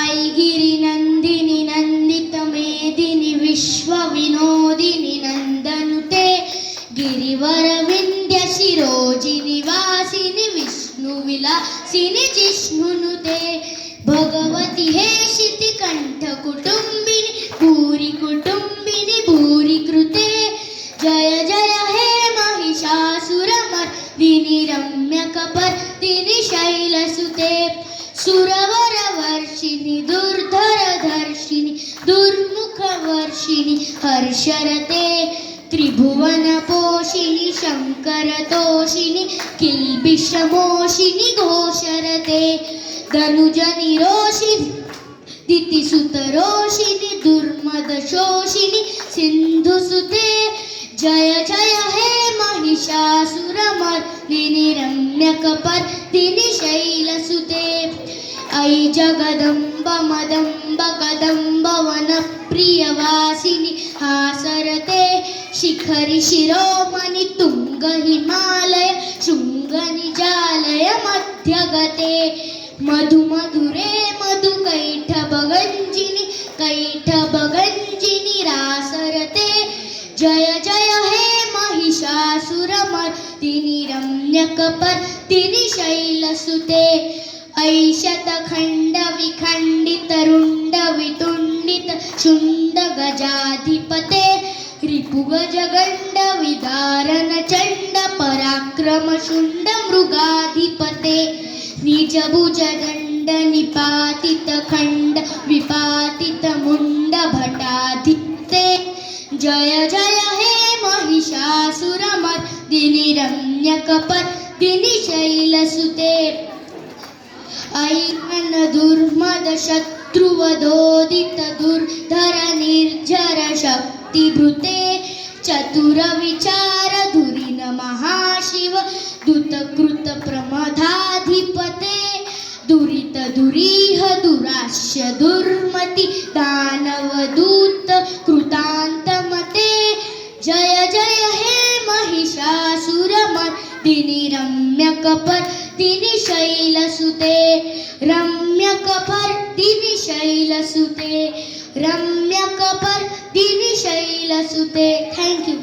आई गिरिनंदिनी नंदित मेदिनी विश्वविनोदिनी नंदनुते गिरिवर विंध्य शिरोजिनी वासिनी विष्णुविलासिनी जिष्णुनुते भगवती हे शितिकंठ कुटुंबिनी भूरि कुटुंबिनी भूरि कृते जय जय हे महिषासुरमर्दिनी रम्यकपर्दिनी शैलसुते सुरवर वर्षिणी दुर्धर धर्षिणी दुर्मुख वर्षिणी हर्षरते त्रिभुवन पोषिणी शंकर तोषिणी किल्बिषमोषिणी घोषरते धनुजनि रोषिणी दितिसुतरोषिणी दुर्मद शोषिणी सिंधुसुते जय जय हे महिषासुरमर्दिनी रम्यकपर्दिनी शैलसुते ऐ जगदम्ब मदम्ब कदम्ब वनप्रियवासिनी हासरते शिखरि शिरोमणि तुंग हिमालय शृंग निजालय मध्यगते मधुमधुरे मधु कैटभगंजिनी रासरते जय जय हे महिषासुरमर्दिनी रम्यकपर्दिनी शैलसुते ऐ शतखंड विखंडित रुंड वितुंडित शुंड गजाधिपते रिपुगजगंड विदारण चंड पराक्रम शुंड मृगाधिपते निजभुज दंड निपातित खंड विपातित मुंड भटाधिपते जय जय हे महिषासुरमर्दिनी रम्यकपर्दिनी शैलसुते ऐन दुर्मद शत्रुवधोदित दुर्धर निर्जर शक्तिभृते चतुर विचार धुरीन महाशिव दूतकृत प्रमदाधिपते दुरित दुरीह दुराश्य दुर्मती दानवदूत कृतांतमते जय जय हे महिषासुरमर्दिनी रम्यकपर्दिनी शैलसुते रम्यकपर्दिनी शैलसुते रम्यकपर्दिनी शैलसुते. थँक्यू.